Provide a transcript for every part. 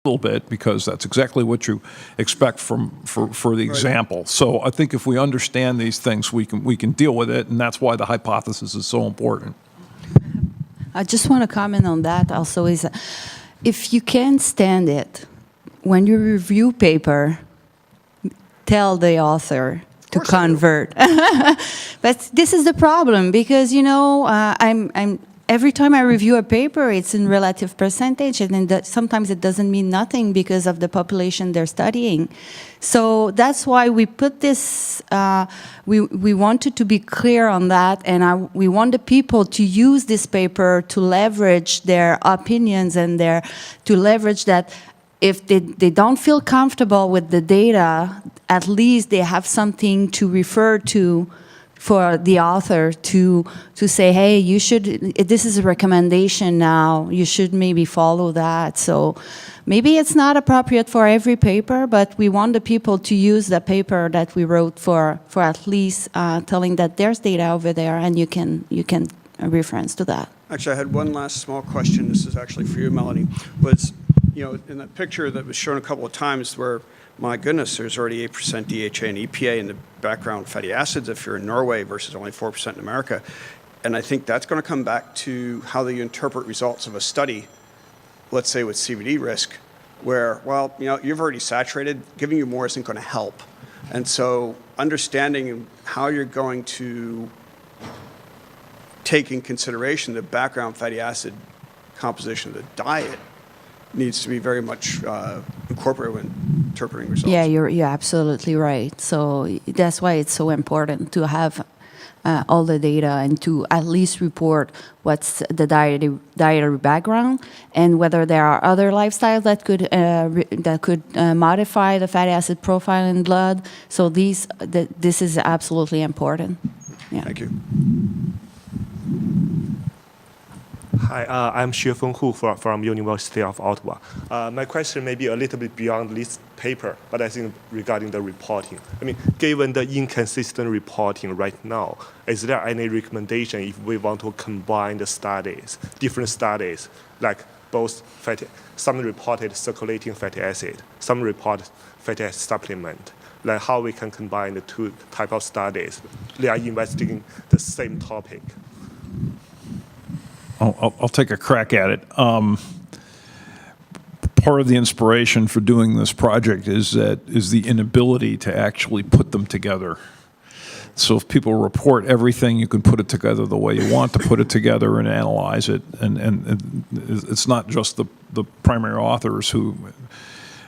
little bit because that's exactly what you expect for the example. So I think if we understand these things, we can deal with it, and that's why the hypothesis is so important. I just want to comment on that also is if you can't stand it, when you review paper, tell the author to convert. But this is the problem because, you know, every time I review a paper, it's in relative percentage, and then sometimes it doesn't mean nothing because of the population they're studying. So that's why we put this, we wanted to be clear on that, and we want the people to use this paper to leverage their opinions and to leverage that if they don't feel comfortable with the data, at least they have something to refer to for the author to say, hey, you should, this is a recommendation now, you should maybe follow that. So maybe it's not appropriate for every paper, but we want the people to use the paper that we wrote for at least telling that there's data over there and you can reference to that. Actually, I had one last small question. This is actually for you, Melanie. Was, you know, in that picture that was shown a couple of times where, my goodness, there's already 8% DHA and EPA in the background fatty acids if you're in Norway versus only 4% in America. And I think that's going to come back to how you interpret results of a study, let's say with CVD risk, where, well, you know, you've already saturated, giving you more isn't going to help. And so understanding how you're going to take in consideration the background fatty acid composition of the diet needs to be very much incorporated when interpreting results. Yeah, you're absolutely right. So that's why it's so important to have all the data and to at least report what's the dietary background and whether there are other lifestyles that could modify the fatty acid profile in blood. So this is absolutely important. Yeah. Thank you. Hi, I'm Xuefeng Hu from University of Ottawa. My question may be a little bit beyond this paper, but I think regarding the reporting. I mean, given the inconsistent reporting right now, is there any recommendation if we want to combine the studies, different studies, like both some reported circulating fatty acid, some report fatty acid supplement, like how we can combine the two type of studies? They are investigating the same topic. I'll take a crack at it. Part of the inspiration for doing this project is the inability to actually put them together. So if people report everything, you can put it together the way you want to put it together and analyze it. And it's not just the primary authors who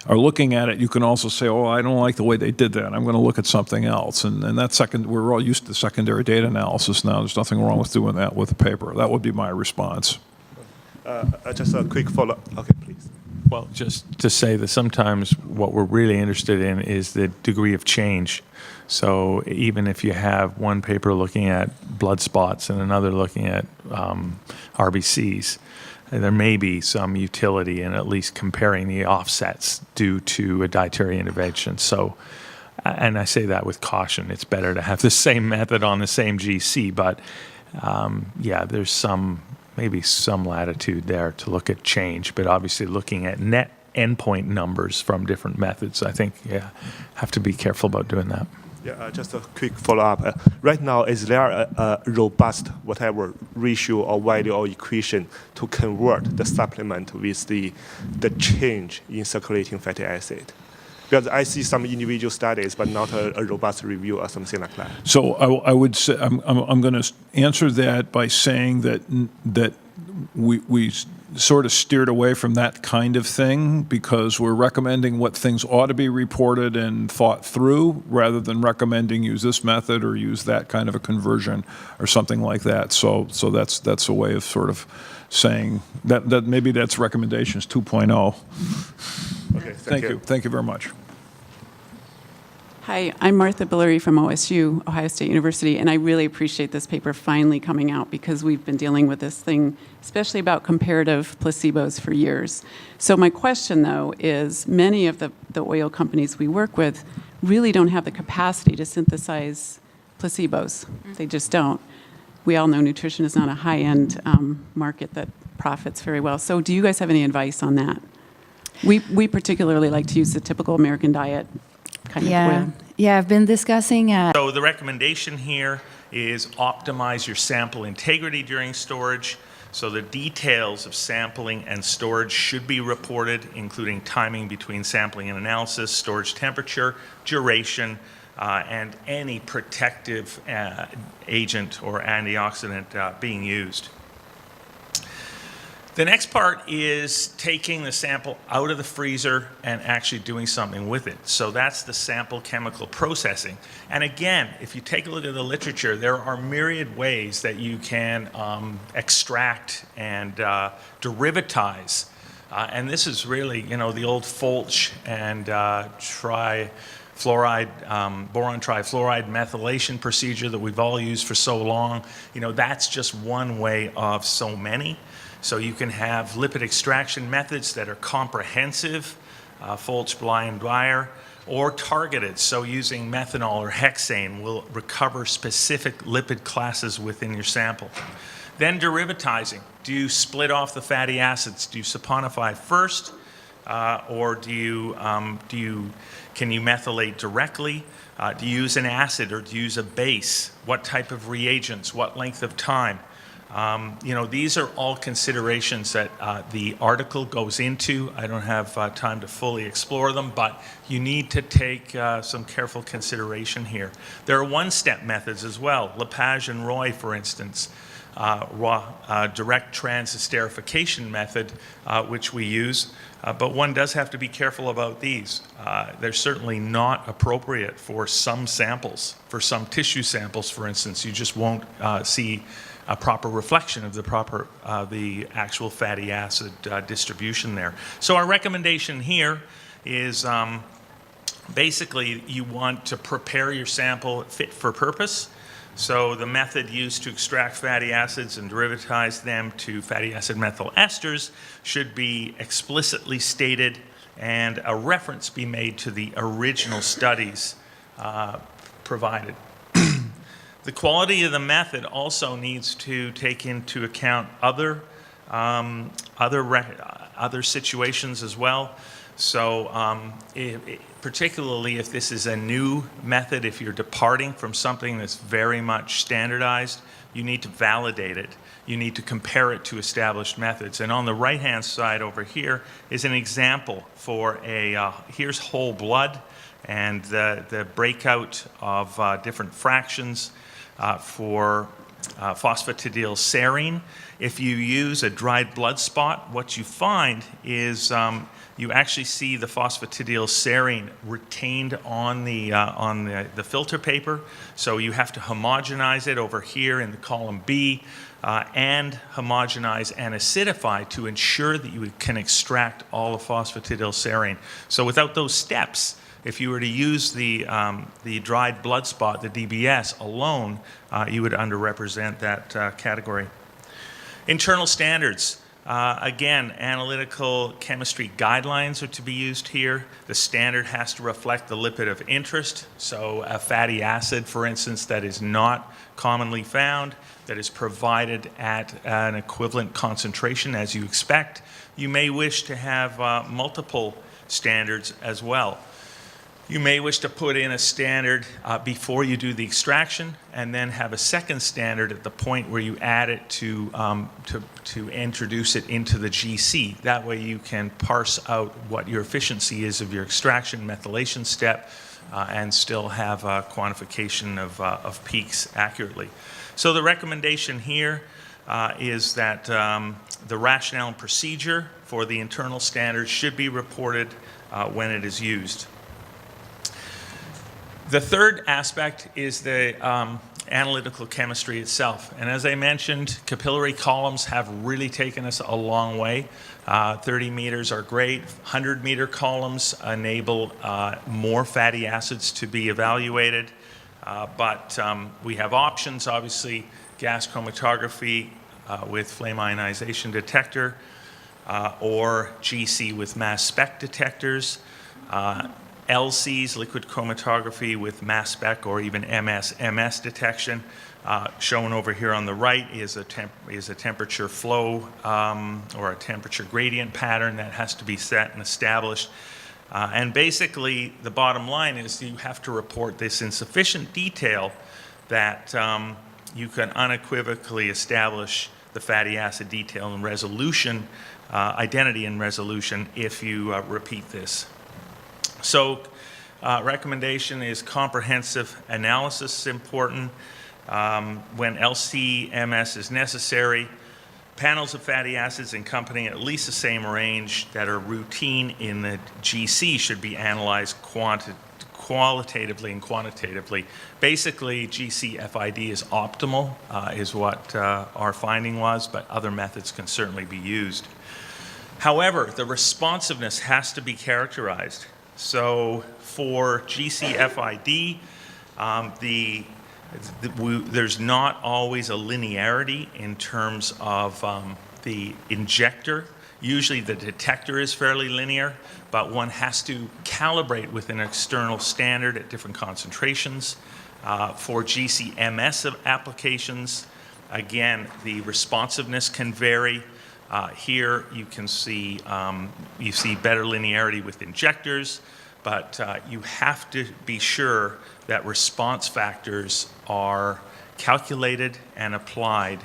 are looking at it. You can also say, oh, I don't like the way they did that. I'm going to look at something else. And that we're all used to secondary data analysis now. There's nothing wrong with doing that with a paper. That would be my response. Just a quick follow-up. Okay, please. Well, just to say that sometimes what we're really interested in is the degree of change. So even if you have one paper looking at blood spots and another looking at RBCs, there may be some utility in at least comparing the offsets due to a dietary intervention. So, and I say that with caution. It's better to have the same method on the same GC, but yeah, there's maybe some latitude there to look at change, but obviously looking at net endpoint numbers from different methods, I think, yeah, have to be careful about doing that. Yeah, just a quick follow-up. Right now, is there a robust whatever ratio or value or equation to convert the supplement with the change in circulating fatty acid? Because I see some individual studies, but not a robust review or something like that. So I would say I'm going to answer that by saying that we sort of steered away from that kind of thing because we're recommending what things ought to be reported and thought through rather than recommending use this method or use that kind of a conversion or something like that. So that's a way of sort of saying that maybe that's recommendations 2.0. Okay, thank you. Thank you very much. Hi, I'm Martha Billery from OSU, Ohio State University, and I really appreciate this paper finally coming out because we've been dealing with this thing, especially about comparative placebos for years. So my question, though, is many of the oil companies we work with really don't have the capacity to synthesize placebos. They just don't. We all know nutrition is not a high-end market that profits very well. So do you guys have any advice on that? We particularly like to use the typical American diet kind of Yeah, oil. yeah, I've been discussing, So the recommendation here is optimize your sample integrity during storage. So the details of sampling and storage should be reported, including timing between sampling and analysis, storage temperature, duration, and any protective agent or antioxidant being used. The next part is taking the sample out of the freezer and actually doing something with it. So that's the sample chemical processing. And again, if you take a look at the literature, there are myriad ways that you can extract and derivatize. And this is really, the old Fulch and boron trifluoride methylation procedure that we've all used for so long. That's just one way of so many. So you can have lipid extraction methods that are comprehensive, Fulch, Bly, and Dwyer, or targeted. So using methanol or hexane will recover specific lipid classes within your sample. Then derivatizing. Do you split off the fatty acids? Do you saponify first, or can you methylate directly? Do you use an acid or do you use a base? What type of reagents? What length of time? These are all considerations that the article goes into. I don't have time to fully explore them, but you need to take some careful consideration here. There are one-step methods as well. Lepage and Roy, for instance, direct transesterification method, which we use. But one does have to be careful about these. They're certainly not appropriate for some samples. For some tissue samples, for instance, you just won't see a proper reflection of the actual fatty acid distribution there. So our recommendation here is basically you want to prepare your sample fit for purpose. So the method used to extract fatty acids and derivatize them to fatty acid methyl esters should be explicitly stated and a reference be made to the original studies provided. The quality of the method also needs to take into account other situations as well. So particularly if this is a new method, if you're departing from something that's very much standardized, you need to validate it. You need to compare it to established methods. And on the right-hand side over here is an example for here's whole blood and the breakout of different fractions for phosphatidylserine. If you use a dried blood spot, what you find is you actually see the phosphatidylserine retained on the filter paper. So you have to homogenize it over here in the column B and homogenize and acidify to ensure that you can extract all the phosphatidylserine. So without those steps, if you were to use the dried blood spot, the DBS, alone, you would underrepresent that category. Internal standards. Again, analytical chemistry guidelines are to be used here. The standard has to reflect the lipid of interest. So a fatty acid, for instance, that is not commonly found, that is provided at an equivalent concentration as you expect. You may wish to have multiple standards as well. You may wish to put in a standard before you do the extraction, and then have a second standard at the point where you add it to introduce it into the GC. That way you can parse out what your efficiency is of your extraction methylation step and still have a quantification of peaks accurately. So the recommendation here is that the rationale and procedure for the internal standards should be reported when it is used. The third aspect is the analytical chemistry itself. And as I mentioned, capillary columns have really taken us a long way. 30 meters are great. 100-meter columns enable more fatty acids to be evaluated. But we have options, obviously, gas chromatography with flame ionization detector or GC with mass spec detectors. ILSI's liquid chromatography with mass spec or even MS detection. Shown over here on the right is a temperature flow or a temperature gradient pattern that has to be set and established. And basically, the bottom line is you have to report this in sufficient detail that you can unequivocally establish the fatty acid detail and resolution, identity and resolution if you repeat this. So recommendation is comprehensive analysis is important. When LC-MS is necessary, panels of fatty acids encompassing at least the same range that are routine in the GC should be analyzed qualitatively and quantitatively. Basically, GC FID is optimal, is what our finding was, but other methods can certainly be used. However, the responsiveness has to be characterized. So for GC FID, there's not always a linearity in terms of the injector. Usually the detector is fairly linear, but one has to calibrate with an external standard at different concentrations. For GC-MS applications, again, the responsiveness can vary. Here you can see, you see better linearity with injectors, but you have to be sure that response factors are calculated and applied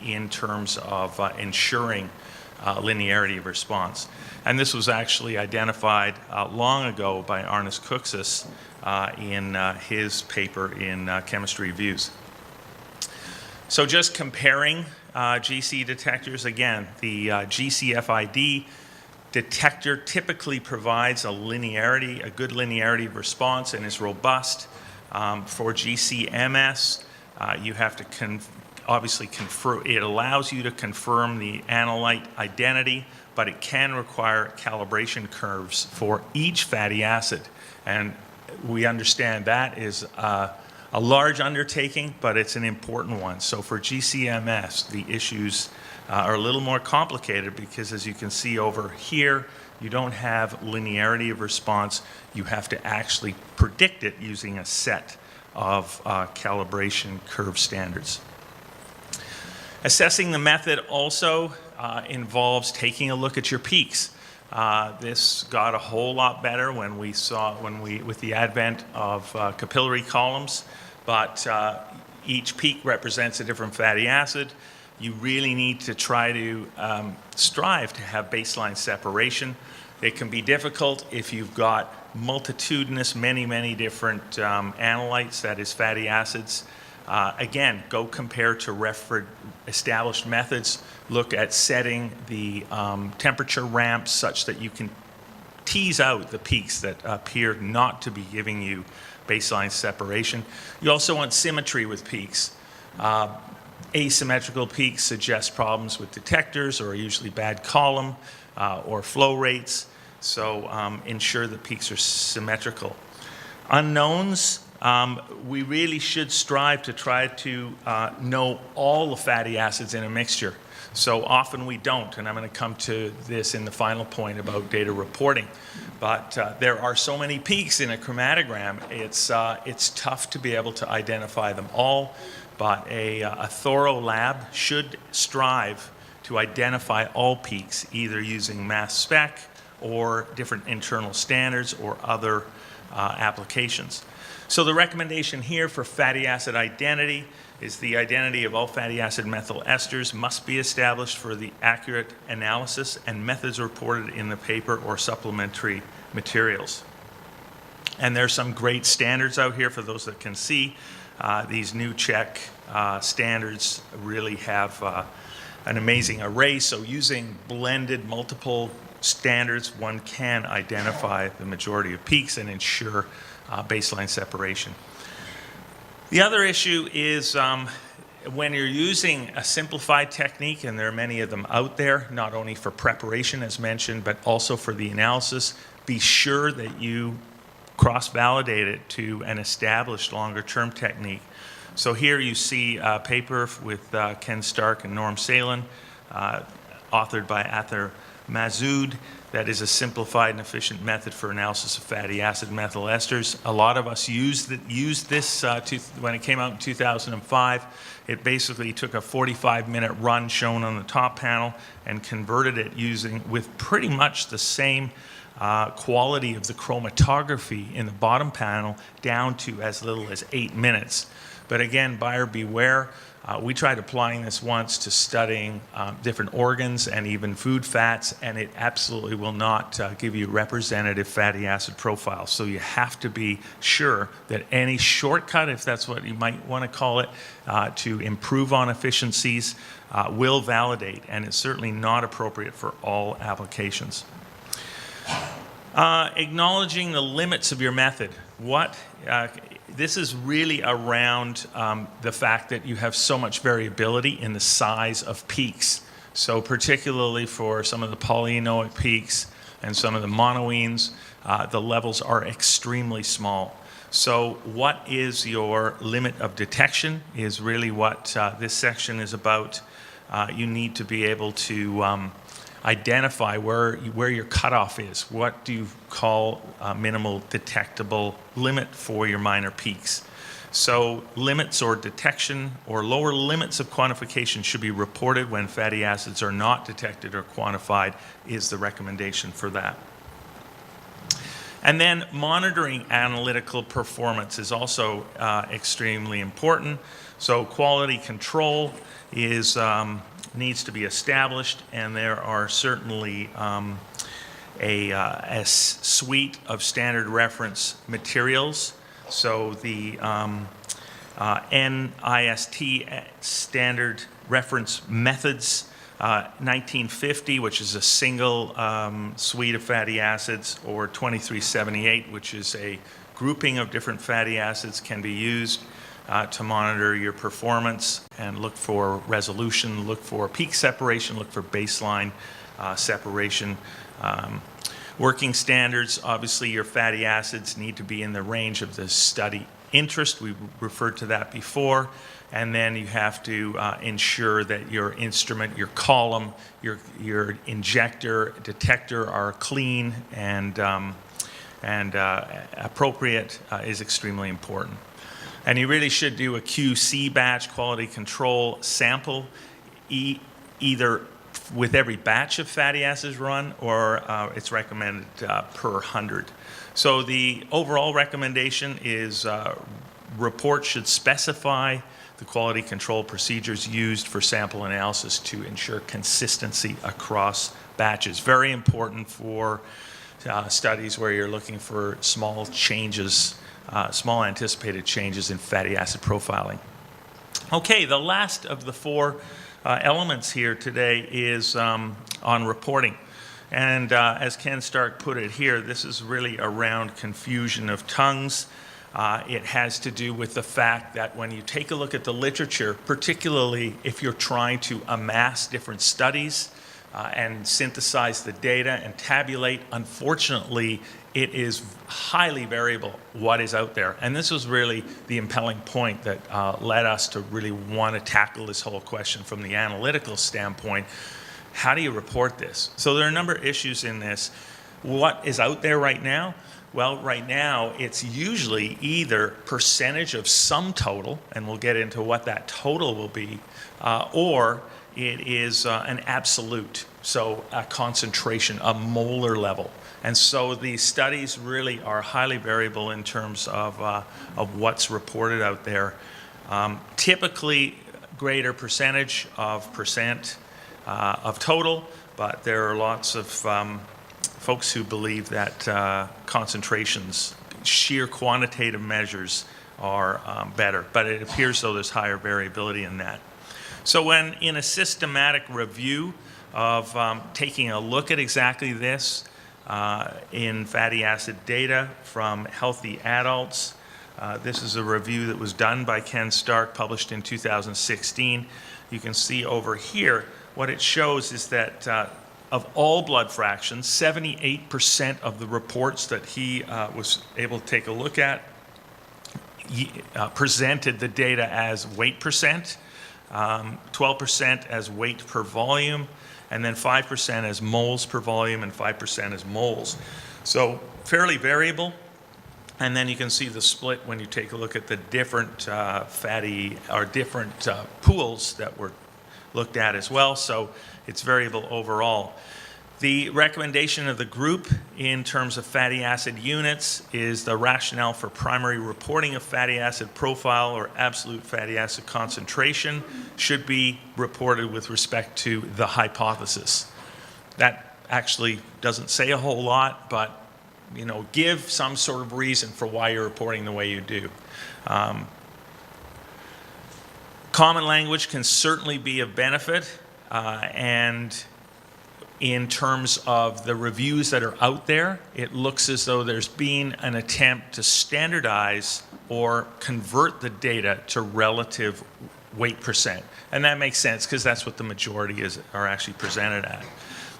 in terms of ensuring linearity of response. And this was actually identified long ago by Arnis Kuxis in his paper in Chemistry Reviews. So just comparing GC detectors, again, the GC-FID detector typically provides a good linearity of response and is robust. For GC-MS, you have to obviously confirm, it allows you to confirm the analyte identity, but it can require calibration curves for each fatty acid. And we understand that is a large undertaking, but it's an important one. So for GC-MS, the issues are a little more complicated because, as you can see over here, you don't have linearity of response. You have to actually predict it using a set of calibration curve standards. Assessing the method also involves taking a look at your peaks. This got a whole lot better with the advent of capillary columns, but each peak represents a different fatty acid. You really need to try to strive to have baseline separation. It can be difficult if you've got multitudinous, many different analytes, that is fatty acids. Again, go compare to established methods. Look at setting the temperature ramps such that you can tease out the peaks that appear not to be giving you baseline separation. You also want symmetry with peaks. Asymmetrical peaks suggest problems with detectors or usually bad column or flow rates. So ensure the peaks are symmetrical. Unknowns, we really should strive to try to know all the fatty acids in a mixture. So often we don't, and I'm going to come to this in the final point about data reporting. But there are so many peaks in a chromatogram, it's tough to be able to identify them all. But a thorough lab should strive to identify all peaks, either using mass spec or different internal standards or other applications. So the recommendation here for fatty acid identity is the identity of all fatty acid methyl esters must be established for the accurate analysis and methods reported in the paper or supplementary materials. And there's some great standards out here for those that can see. These new Czech standards really have an amazing array. So using blended multiple standards, one can identify the majority of peaks and ensure baseline separation. The other issue is when you're using a simplified technique, and there are many of them out there, not only for preparation as mentioned, but also for the analysis, be sure that you cross-validate it to an established longer-term technique. So here you see a paper with Ken Stark and Norm Salin, authored by Ather Mazoud. that is a simplified and efficient method for analysis of fatty acid methyl esters. A lot of us used this when it came out in 2005. It basically took a 45-minute run shown on the top panel and converted it with pretty much the same quality of the chromatography in the bottom panel down to as little as 8 minutes. But again, buyer beware. We tried applying this once to studying different organs and even food fats, and it absolutely will not give you representative fatty acid profiles. So you have to be sure that any shortcut, if that's what you might want to call it, to improve on efficiencies will validate, and it's certainly not appropriate for all applications. Acknowledging the limits of your method. This is really around the fact that you have so much variability in the size of peaks. So particularly for some of the polyenoic peaks and some of the monoenes, the levels are extremely small. So what is your limit of detection is really what this section is about. You need to be able to identify where your cutoff is. What do you call a minimal detectable limit for your minor peaks? So limits or detection or lower limits of quantification should be reported when fatty acids are not detected or quantified is the recommendation for that. And then monitoring analytical performance is also extremely important. So quality control needs to be established, and there are certainly a suite of standard reference materials. So the NIST standard reference methods, 1950, which is a single suite of fatty acids, or 2378, which is a grouping of different fatty acids, can be used to monitor your performance and look for resolution, look for peak separation, look for baseline separation. Working standards, obviously your fatty acids need to be in the range of the study interest. We referred to that before. And then you have to ensure that your instrument, your column, your injector, detector are clean and appropriate is extremely important. And you really should do a QC batch, quality control sample, either with every batch of fatty acids run, or it's recommended per 100. So the overall recommendation is reports should specify the quality control procedures used for sample analysis to ensure consistency across batches. Very important for studies where you're looking for small changes, small anticipated changes in fatty acid profiling. Okay, the last of the four elements here today is on reporting. And as Ken Stark put it here, this is really around confusion of tongues. It has to do with the fact that when you take a look at the literature, particularly if you're trying to amass different studies and synthesize the data and tabulate, unfortunately, it is highly variable what is out there. And this was really the impelling point that led us to really want to tackle this whole question from the analytical standpoint. How do you report this? So there are a number of issues in this. What is out there right now? Well, right now, it's usually either percentage of sum total, and we'll get into what that total will be, or it is an absolute, so a concentration, a molar level. And so these studies really are highly variable in terms of what's reported out there. Typically, greater percentage of total, but there are lots of folks who believe that concentrations, sheer quantitative measures are better, but it appears though there's higher variability in that. So when in a systematic review of taking a look at exactly this in fatty acid data from healthy adults, this is a review that was done by Ken Stark, published in 2016. You can see over here, what it shows is that of all blood fractions, 78% of the reports that he was able to take a look at presented the data as weight percent, 12% as weight per volume, and then 5% as moles per volume and 5% as moles. So fairly variable. And then you can see the split when you take a look at the different fatty or different pools that were looked at as well. So it's variable overall. The recommendation of the group in terms of fatty acid units is the rationale for primary reporting of fatty acid profile or absolute fatty acid concentration should be reported with respect to the hypothesis. That actually doesn't say a whole lot, but give some sort of reason for why you're reporting the way you do. Common language can certainly be of benefit, and in terms of the reviews that are out there, it looks as though there's been an attempt to standardize or convert the data to relative weight percent. And that makes sense because that's what the majority are actually presented at.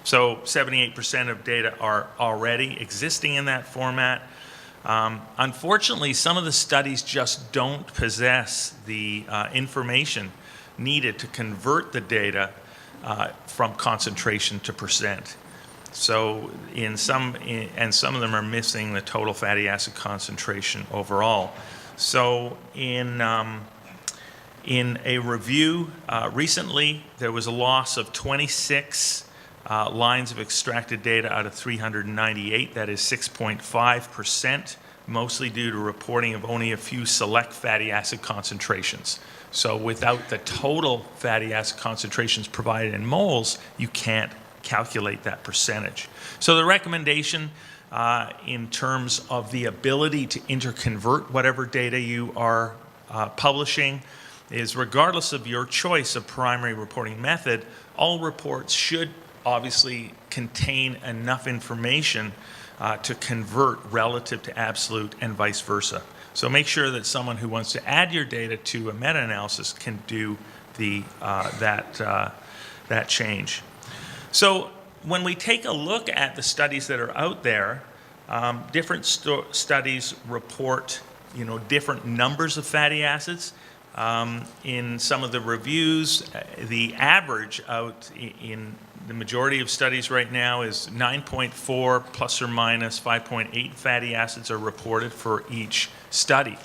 So 78% of data are already existing in that format. Unfortunately, some of the studies just don't possess the information needed to convert the data from concentration to percent. So some of them are missing the total fatty acid concentration overall. So in a review recently, there was a loss of 26 lines of extracted data out of 398, that is 6.5%, mostly due to reporting of only a few select fatty acid concentrations. So without the total fatty acid concentrations provided in moles, you can't calculate that percentage. So the recommendation in terms of the ability to interconvert whatever data you are publishing is, regardless of your choice of primary reporting method, all reports should obviously contain enough information to convert relative to absolute and vice versa. So make sure that someone who wants to add your data to a meta-analysis can do that change. So when we take a look at the studies that are out there, different studies report different numbers of fatty acids. In some of the reviews, the average out in the majority of studies right now is 9.4 plus or minus 5.8 fatty acids are reported for each study.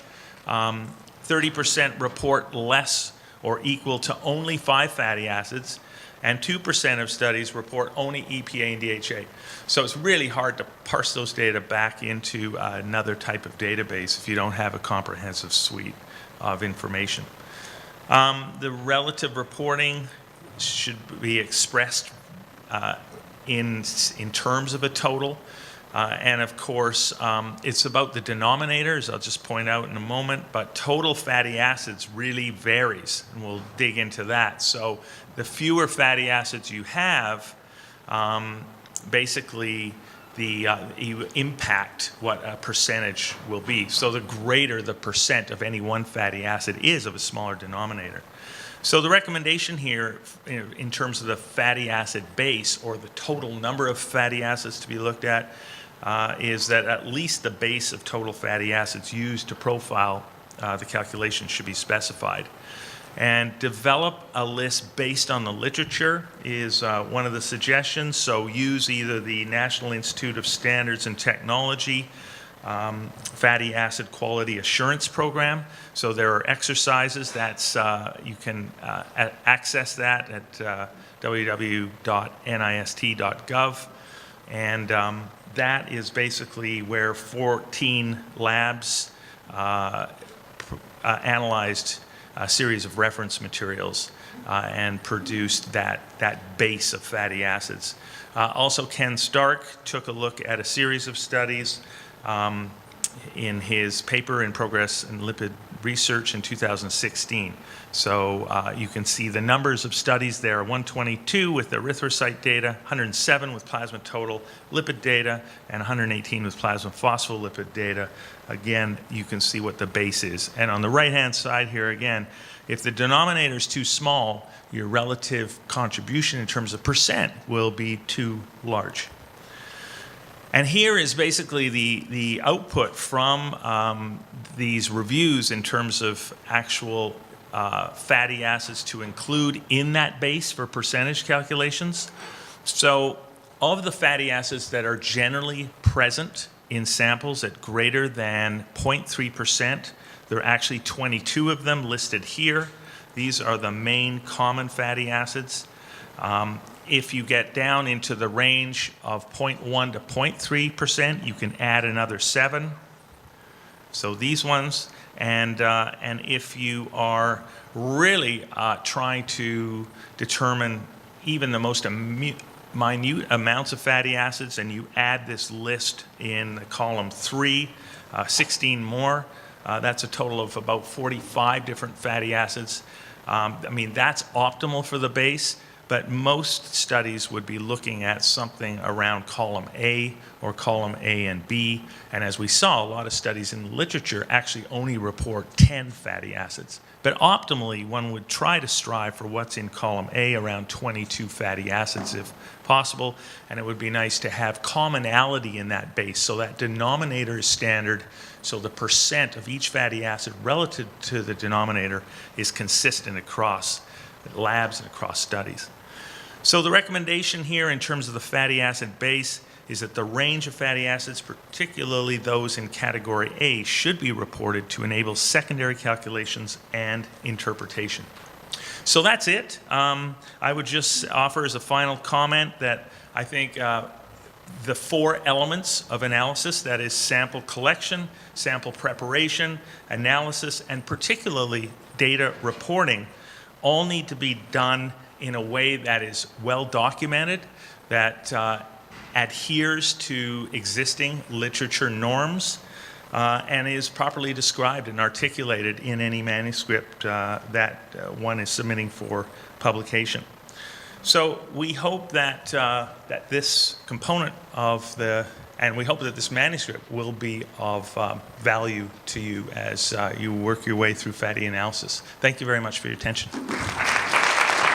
30% report less or equal to only 5 fatty acids, and 2% of studies report only EPA and DHA. So it's really hard to parse those data back into another type of database if you don't have a comprehensive suite of information. The relative reporting should be expressed in terms of a total. And of course, it's about the denominators, I'll just point out in a moment, but total fatty acids really varies, and we'll dig into that. So the fewer fatty acids you have, basically you impact what a percentage will be. So the greater the percent of any one fatty acid is of a smaller denominator. So the recommendation here in terms of the fatty acid base, or the total number of fatty acids to be looked at, is that at least the base of total fatty acids used to profile the calculation should be specified. And develop a list based on the literature is one of the suggestions. So use either the National Institute of Standards and Technology Fatty Acid Quality Assurance Program. So there are exercises that's you can access that at www.nist.gov, and that is basically where 14 labs analyzed a series of reference materials and produced that base of fatty acids. Also, Ken Stark took a look at a series of studies in his paper in Progress in Lipid Research in 2016. So you can see the numbers of studies there: 122 with erythrocyte data, 107 with plasma total lipid data, and 118 with plasma phospholipid data. Again, you can see what the base is. And on the right-hand side here, again, if the denominator is too small, your relative contribution in terms of percent will be too large. And here is basically the output from these reviews in terms of actual fatty acids to include in that base for percentage calculations. So of the fatty acids that are generally present in samples at greater than 0.3%, there are actually 22 of them listed here. These are the main common fatty acids. If you get down into the range of 0.1 to 0.3%, you can add another 7. So these ones, and if you are really trying to determine even the most minute amounts of fatty acids, and you add this list in column 3, 16 more, that's a total of about 45 different fatty acids. I mean, that's optimal for the base, but most studies would be looking at something around column A or column A and B. And as we saw, a lot of studies in the literature actually only report 10 fatty acids. But optimally, one would try to strive for what's in column A, around 22 fatty acids if possible. And it would be nice to have commonality in that base, so that denominator is standard, so the percent of each fatty acid relative to the denominator is consistent across labs and across studies. So the recommendation here in terms of the fatty acid base is that the range of fatty acids, particularly those in category A, should be reported to enable secondary calculations and interpretation. So that's it. I would just offer as a final comment that I think the 4 elements of analysis, that is sample collection, sample preparation, analysis, and particularly data reporting, all need to be done in a way that is well documented, that adheres to existing literature norms, and is properly described and articulated in any manuscript that one is submitting for publication. So we hope that, that this component of and we hope that this manuscript will be of value to you as you work your way through fatty analysis. Thank you very much for your attention.